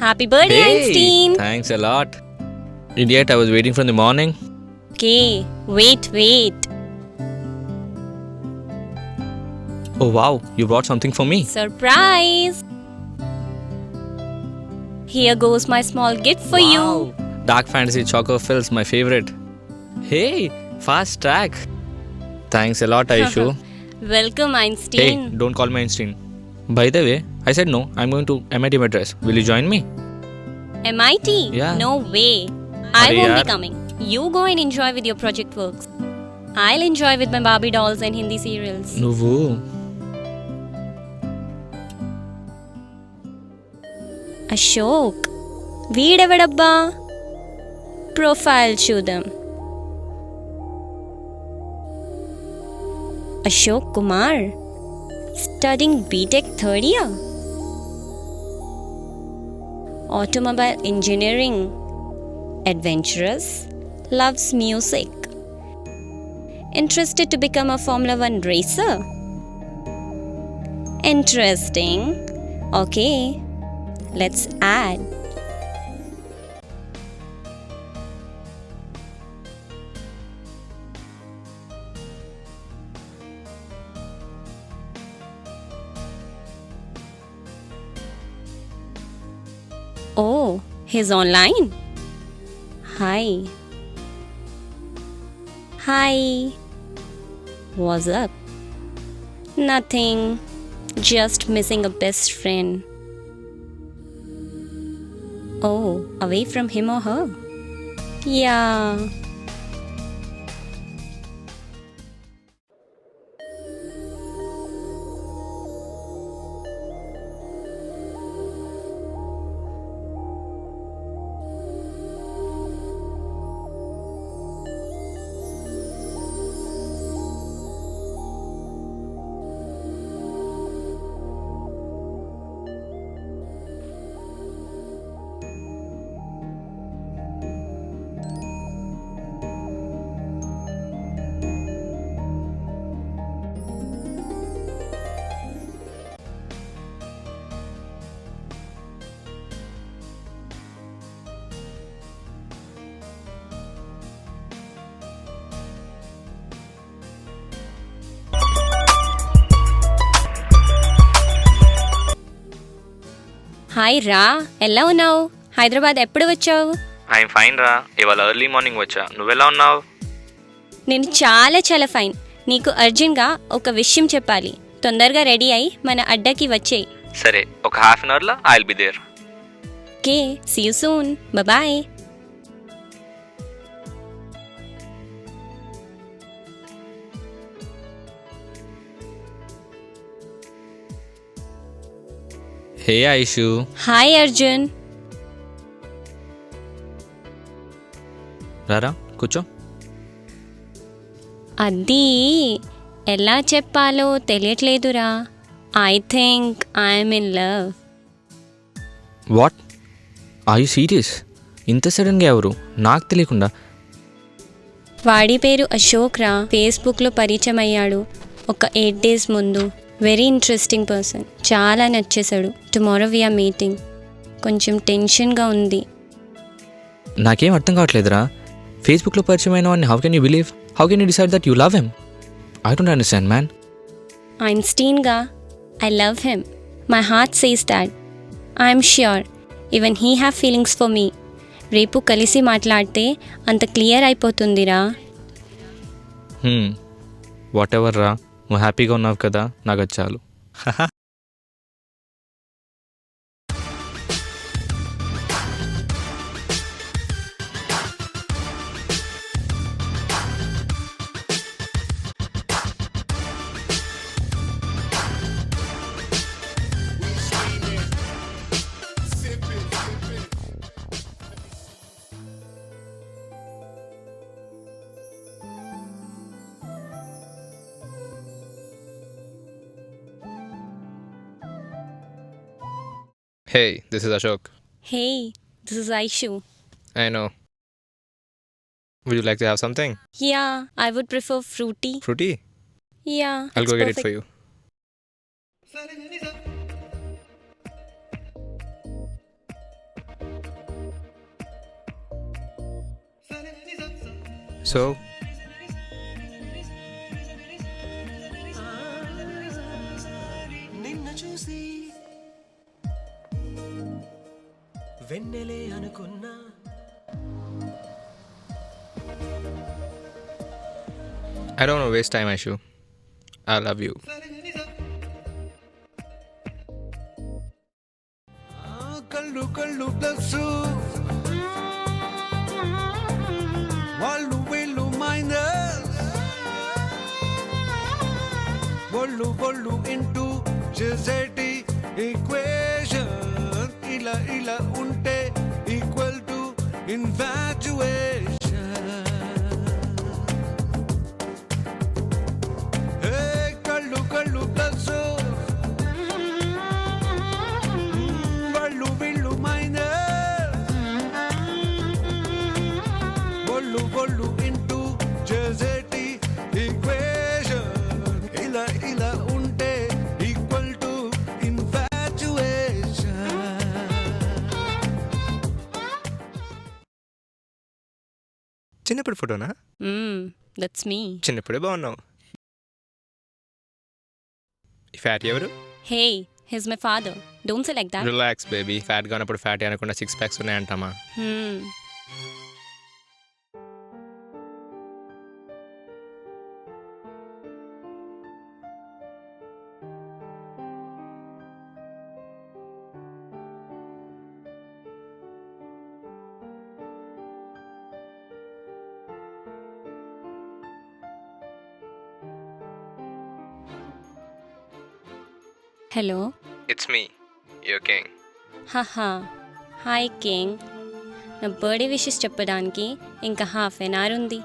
Happy birthday, Hey, Einstein. thanks a lot. Idiot, I was waiting from the morning. Okay, wait. Oh wow, you brought something for me. Surprise. Here goes my small gift for you. Dark Fantasy Choco Fills, my favorite. Hey, fast track. Thanks a lot, Aishu. Welcome, Hey, Einstein. don't call me Einstein. By the way, I said no, I'm going to MIT Madras. Will you join me? MIT? Yeah. No way. I Arey won't be yaar. coming. You go and enjoy with your project works. I'll enjoy with my Barbie dolls and Hindi serials. నువ్వు అశోక్ వీడెవడబ్బా profile చూద్దాం Ashok Kumar studying BTech third year automobile engineering adventurous, loves music, interested to become a Formula 1 racer. Interesting. Okay, let's add. Oh, he's online. Hi. What's up? Nothing. Just missing a best friend. Oh, away from him or her? Yeah. Hi రా, ఎలా ఉన్నావు? హైదరాబాద్ ఎప్పుడు వచ్చావు? I'm fine రా, ఇవాళ early morning వచ్చా. నువ్వెలా ఉన్నావు? నేను చాలా ఫైన్. నీకు అర్జెంట్గా ఒక విషయం చెప్పాలి. తొందరగా రెడీ అయి మన అడ్డాకి వచ్చేయి. సరే, ఒక హాఫ్ అన్ అవర్లో I will be there. Okay, see you soon. Bye. Hey Aishu. Hi Arjun. రారా కూర్చో. అది ఎలా చెప్పాలో తెలియట్లేదురా. I think I'm in love. What? Are you serious? ఇంత సడన్గా ఎవరు? నాకు తెలియకుండా. వాడి పేరు అశోక్ రా. ఫేస్బుక్లో పరిచయం అయ్యాడు ఒక 8 days ముందు. Very interesting person. చాలా నచ్చేశాడు. Tomorrow we are meeting. కొంచెం టెన్షన్గా ఉంది. నాకేం అర్థం కావట్లేదురా. ఫేస్బుక్లో పరిచయం అయిన వాడిని how can you believe? How can you decide that you love him? I don't understand man. ఐన్స్టీన్గా I love him. My heart says that. I'm sure even he have feelings for me. రేపు కలిసి మాట్లాడితే అంత clear అయిపోతుందిరా. What ever రా, నువ్వు హ్యాపీగా ఉన్నావు కదా, నాకు అది చాలు. Hey, this is Ashok. Hey, this is Aishu. I know. Would you like to have something? Yeah, I would prefer fruity. Fruity? Yeah, I'll it's go get perfect. it for you. So నిన్ను చూసి వెన్నెలే అనుకున్నా I don't want to waste time, Aishu. I love you. కళ్ళు కళ్ళు plus వాళ్ళు వీళ్ళు minus ఒళ్ళు ఒళ్ళు ఇంటూ చేసేటి ఈక్వేషన్ ఇలా ఇలా ఉంటే ఈక్వల్ టు ఇన్ఫాచ్యుయేషన్ కళ్ళు కళ్ళు ప్లస్ వాళ్ళు వీళ్ళు మైనస్ ఒళ్ళు ఒళ్ళు ఇంటూ చేసేటి ఈక్వేషన్ ఇలా ఇలా ఉంటే ఈక్వల్ టు ఇన్ఫాచ్యుయేషన్. చిన్నప్పుడు ఫోటోనా? That's me. చిన్నప్పుడే బాగున్నావు. ఈ ఫ్యాట్ ఎవరు? Hey, his my father. Don't say like that. Relax baby. Fat కానప్పుడు ఫ్యాట్ అనకుండా 6 packs ఉన్నాయంటామా? Hello. It's me, your king. Haha, hi king. నా బర్త్డే విషెస్ చెప్పడానికి ఇంకా ½ an hour ఉంది.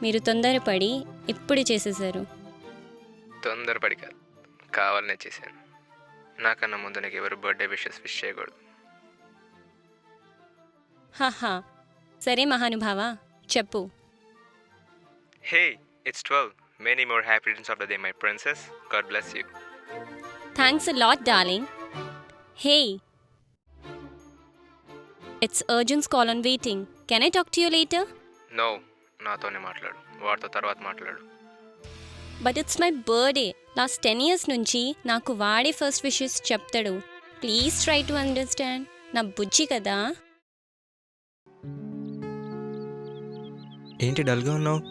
మీరు తొందరపడి ఇప్పుడు చేసేసారు. తొందరపడి కాదు, కావాలనే చేశాను. నాకన్నా ముందు నాకు ఎవరు బర్త్డే విషెస్ విష్ చేయకూడదు. హహా, సరే మహానుభావ, చెప్పు. హే, it's 12. Many more happy returns of the day, my princess. God bless you. Thanks a lot, darling. Hey, it's Arjun's call on waiting. Can I talk to you later? No, నాతోనే మాట్లాడు, వాడితో తర్వాత మాట్లాడు. But it's my birthday. Last 10 years నుంచి నాకు వాడే first wishes చెప్తాడు. Please try to understand. నా బుజ్జి కదా. ఏంటి డల్గా ఉన్నావు?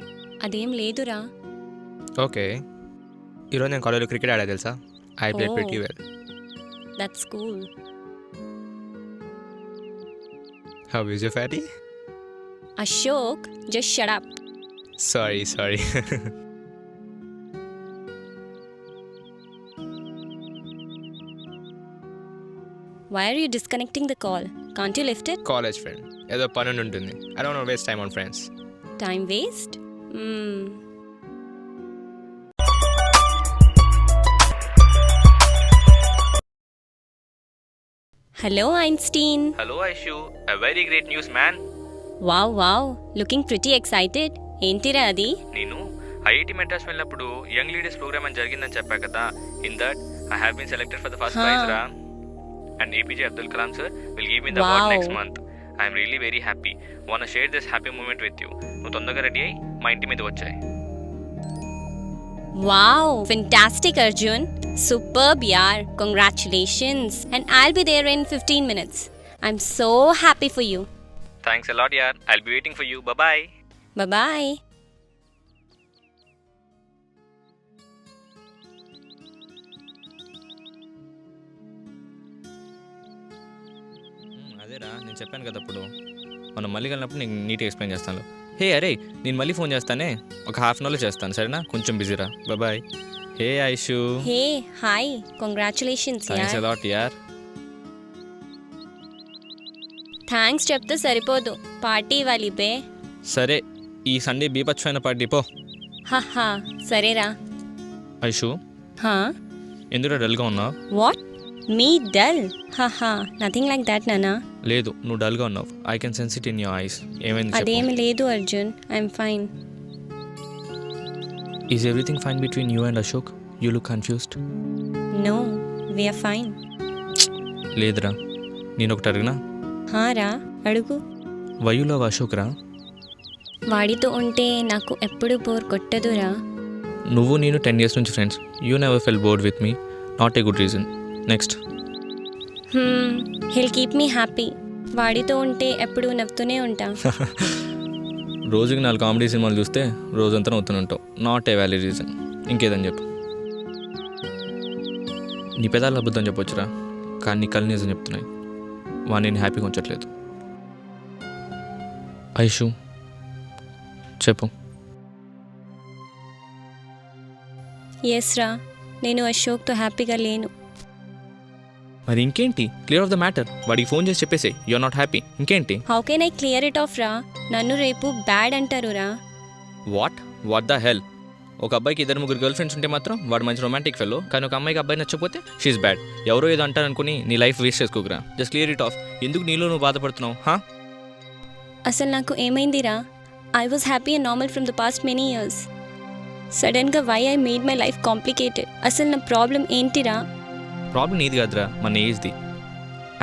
అదేం లేదురా. ఓకే, ఈరోజు నేను కాలేజ్లో క్రికెట్ ఆడా తెలుసా? I played pretty well. That's cool. How is your fatty? Ashok, just shut up. Sorry. Why are you disconnecting the call? Can't you lift it? College friend. ఏదో పని ఉంటుంది. I don't want to waste time on friends. Time waste? Hello, Einstein. Hello, Aishu. A very great news, man. Wow. Looking pretty excited. ఏంటిరా అది? నేను IIT Madras వెళ్ళినప్పుడు young leaders programme అని జరిగిందని చెప్పా కదా. In that I have been selected for the first prize రా. And APJ Abdul Kalam sir will give me the award next month. I am really very happy. Wanna share this happy moment with you. నువ్వు తొందరగా ready అయ్యి మా ఇంటి మీద వచ్చాయి. Wow, fantastic Arjun. Superb yaar. Congratulations. And I'll be there in 15 minutes. I'm so happy for you. Thanks a lot yaar. I'll be waiting for you. Bye-bye. Bye-bye. అదేరా, నేను చెప్పాను కదా అప్పుడు. మనం మళ్ళీ కలిగినప్పుడు నేను నీట్గా ఎక్స్ప్లెయిన్ చేస్తాను. హే అరే, నేను మళ్ళీ ఫోన్ చేస్తానే. ఒక ½ an hourలో చేస్తాను, సరేనా? కొంచెం బిజీరా. బాయ్. హే ఐషు. హే, హాయ్. కంగ్రాచులేషన్స్ థ్యాంక్స్ యార్. అలాట్ యార్. థ్యాంక్స్ చెప్తే సరిపోదు, పార్టీ ఇవ్వాలి బే. సరే, ఈ సండే బీపచ్చమైన పార్టీ పో. హహా, సరేరా. ఐషు, హా, ఎందుకు డల్గా ఉన్నావు? వాట్? Me dull? హహా, నథింగ్ లైక్ దాట్ నానా. లేదు, నువ్వు డల్గా ఉన్నావు. I can sense it in your eyes. ఏమైంది చెప్పు. అదేమి లేదు Arjun, I'm fine. Is everything fine between you and Ashok? You look confused. No, we're fine. లేదురా, నేను ఒకటి అడిగినా. హా రా, అడుగు. వై యు లవ్ అశోక్ రా? వాడితో ఉంటే నాకు ఎప్పుడు బోర్ కొట్టదురా. నువ్వు నేను 10 years నుంచి friends. You never felt bored with me. Not a good reason. Next. He'll keep me happy. వాడితో ఉంటే ఎప్పుడు నవ్వుతూనే ఉంటా. రోజుకి 4 కామెడీ సినిమాలు చూస్తే రోజంతా నవ్వుతూనే ఉంటావు. Not a valid reason. ఇంకేదని చెప్పు. నీ పెదాలు అబద్ధం చెప్పొచ్చురా, కానీ నీ కళ్ళు నిజం చెప్తున్నాయి. వాడిని నేను హ్యాపీగా ఉంచట్లేదు. ఐషు చెప్పు. ఎస్ రా, నేను అశోక్తో హ్యాపీగా లేను. మరి ఇంకేంటి? Clear off the matter. వాడికి ఫోన్ చేసి చెప్పేసి యూఆర్ నాట్ హ్యాపీ. ఇంకేంటి? How can I clear it of రా? నన్ను రేపు బ్యాడ్ అంటారు రా. What the hell? ఒక అబ్బాయికి 2-3 గర్ల్ ఫ్రెండ్స్ ఉంటే మాత్రం వాడు మంచి రొమాంటిక్ ఫెలో, కానీ ఒక అమ్మాయికి అబ్బాయి నచ్చకపోతే షీఈస్ బ్యాడ్. ఎవరో ఏదో అంటారనుకుని నీ లైఫ్ వేస్ట్ చేసుకోకురా. Just clear it off. ఎందుకు నీలో నువ్వు బాధపడుతున్నావు? అసలు నాకు ఏమైందిరా? I was happy and normal from the past many years. సడన్గా why I made my life complicated? అసలు నా ప్రాబ్లం ఏంటిరా? ప్రాబ్లం నీది కాదురా, మన ఏజ్ది.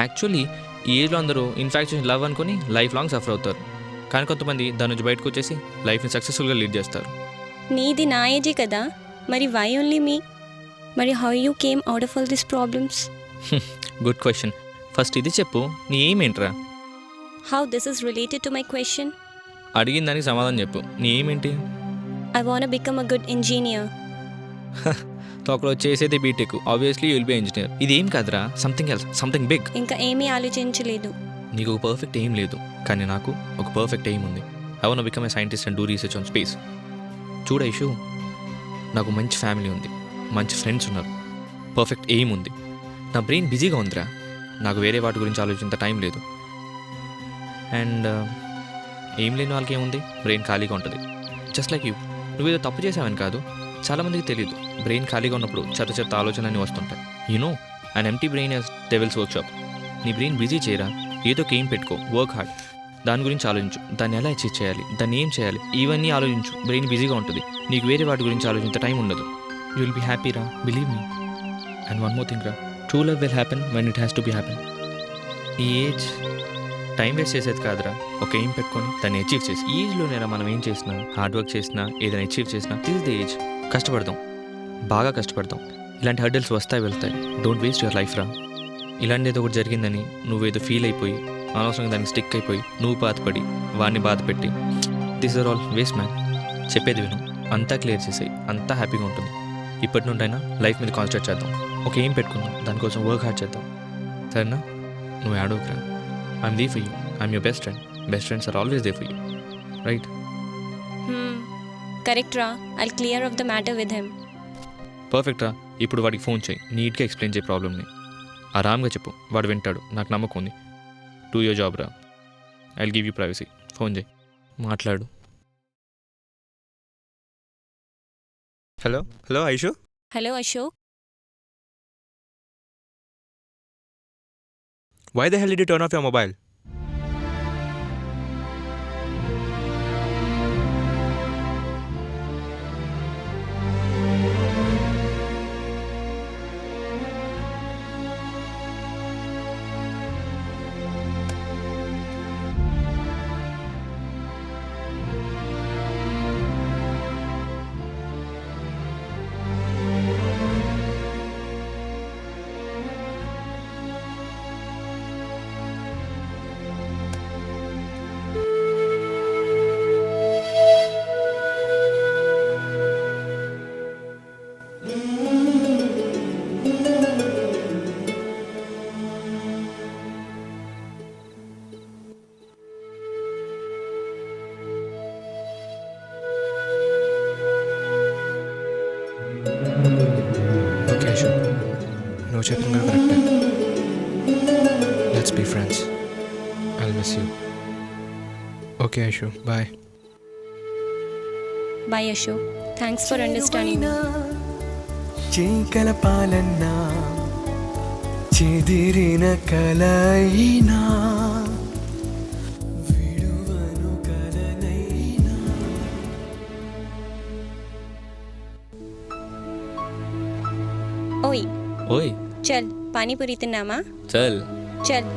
యాక్చువల్లీ ఈ ఏజ్లో అందరూ ఇన్ఫాక్చుయేషన్ లవ్ అనుకుని లైఫ్ లాంగ్ సఫర్ అవుతారు. కానీ కొంతమంది దాని నుంచి బయటకు వచ్చేసి లైఫ్ని సక్సెస్ఫుల్గా లీడ్ చేస్తారు. నీది నా ఏజే కదా, మరి వై ఓన్లీ మీ? మరి how you came out of all this problems? Good question. First ఇది చెప్పు, నీ ఏమేంట్రా? How this is related to my question? అడిగిన దానికి సమాధానం చెప్పు. నీ ఏమేంటి? I want become a good engineer. తోకలో చేసేది BTech. Obviously you'll be engineer. ఇది ఏం కాదురా, సంథింగ్ ఎల్స్, సంథింగ్ బిగ్. ఇంకా ఏమీ ఆలోచించలేదు. నీకు ఒక పర్ఫెక్ట్ ఎయిమ్ లేదు, కానీ నాకు ఒక పర్ఫెక్ట్ ఎయిమ్ ఉంది. I want become a scientist and do research on space. చూడ ఇష్యూ, నాకు మంచి ఫ్యామిలీ ఉంది, మంచి ఫ్రెండ్స్ ఉన్నారు, పర్ఫెక్ట్ ఎయిమ్ ఉంది. నా బ్రెయిన్ బిజీగా ఉందిరా. నాకు వేరే వాటి గురించి ఆలోచించే టైం లేదు. అండ్ ఏం లేని వాళ్ళకి ఏముంది, బ్రెయిన్ ఖాళీగా ఉంటుంది. Just like you. నువ్వేదో తప్పు చేసావని కాదు, చాలామందికి తెలియదు. బ్రెయిన్ ఖాళీగా ఉన్నప్పుడు చెత్త ఆలోచనలన్నీ వస్తుంటాయి. You know, and empty brain as devils workshop. నీ బ్రెయిన్ బిజీ చేయరా, ఏదో ఒక ఎయిమ్ పెట్టుకో, వర్క్ హార్డ్. దాని గురించి ఆలోచించు, దాన్ని ఎలా అచీవ్ చేయాలి, దాన్ని ఏం చేయాలి, ఇవన్నీ ఆలోచించు. బ్రెయిన్ బిజీగా ఉంటుంది, నీకు వేరే వాటి గురించి ఆలోచించే టైం ఉండదు. యూ విల్ బీ హ్యాపీ రా, believe me. And one more thing రా, true love will happen when it has to be happen. ఈ ఏజ్ టైం వేస్ట్ చేసేది కాదురా, ఒక ఎయిమ్ పెట్టుకొని దాన్ని అచీవ్ చేసి. ఈ ఏజ్లోనేరా మనం ఏం చేసినా, హార్డ్ వర్క్ చేసినా, ఏదైనా అచీవ్ చేసినా, దిస్ ఇస్ ద ఏజ్. కష్టపడదాం, బాగా కష్టపడదాం. ఇలాంటి హర్డల్స్ వస్తాయి వెళ్తాయి. డోంట్ వేస్ట్ యువర్ లైఫ్ రా. ఇలాంటి ఏదో ఒకటి జరిగిందని నువ్వేదో ఫీల్ అయిపోయి అనవసరంగా దానికి స్టిక్ అయిపోయి నువ్వు బాధపడి వాడిని బాధపెట్టి, this are all waste man. చెప్పేది విను, అంతా క్లియర్ చేసేయి, అంతా హ్యాపీగా ఉంటుంది. ఇప్పటి నుండైనా లైఫ్ మీద కాన్సన్ట్రేట్ చేద్దాం, ఒక ఏం పెట్టుకుందాం, దానికోసం వర్క్ హార్డ్ చేద్దాం, సరేనా? నువ్వు ఆడోకరా. I'm there for you, I'm your best friend. Best friends are always there for you, right? Correct రా. I'll clear off the matter with him. Perfect రా. ఇప్పుడు వాడికి ఫోన్ చేయి, నీట్గా ఎక్స్ప్లెయిన్ చేయి ప్రాబ్లమ్ని. ఆరామ్గా చెప్పు, వాడు వింటాడు, నాకు నమ్మకం ఉంది. డూ యువర్ జాబ్ రా. I will give you privacy. Phone చేయి, మాట్లాడు. Hello Aishu. Hello Ashok. Why the hell did you turn off your mobile? Okay, Aishu. నువ్వు చెప్పింది కూడా కరెక్టే. Let's be friends. I'll miss you. Okay Aishu, bye. Bye Ashok. Thanks for understanding. చీకల పాలన్నా చెదిరిన కలయినా విడువను కలనైనా. ఓయ్ ఓయ్ చల్, పానీపూరి తిన్నామా? చల్. చల్.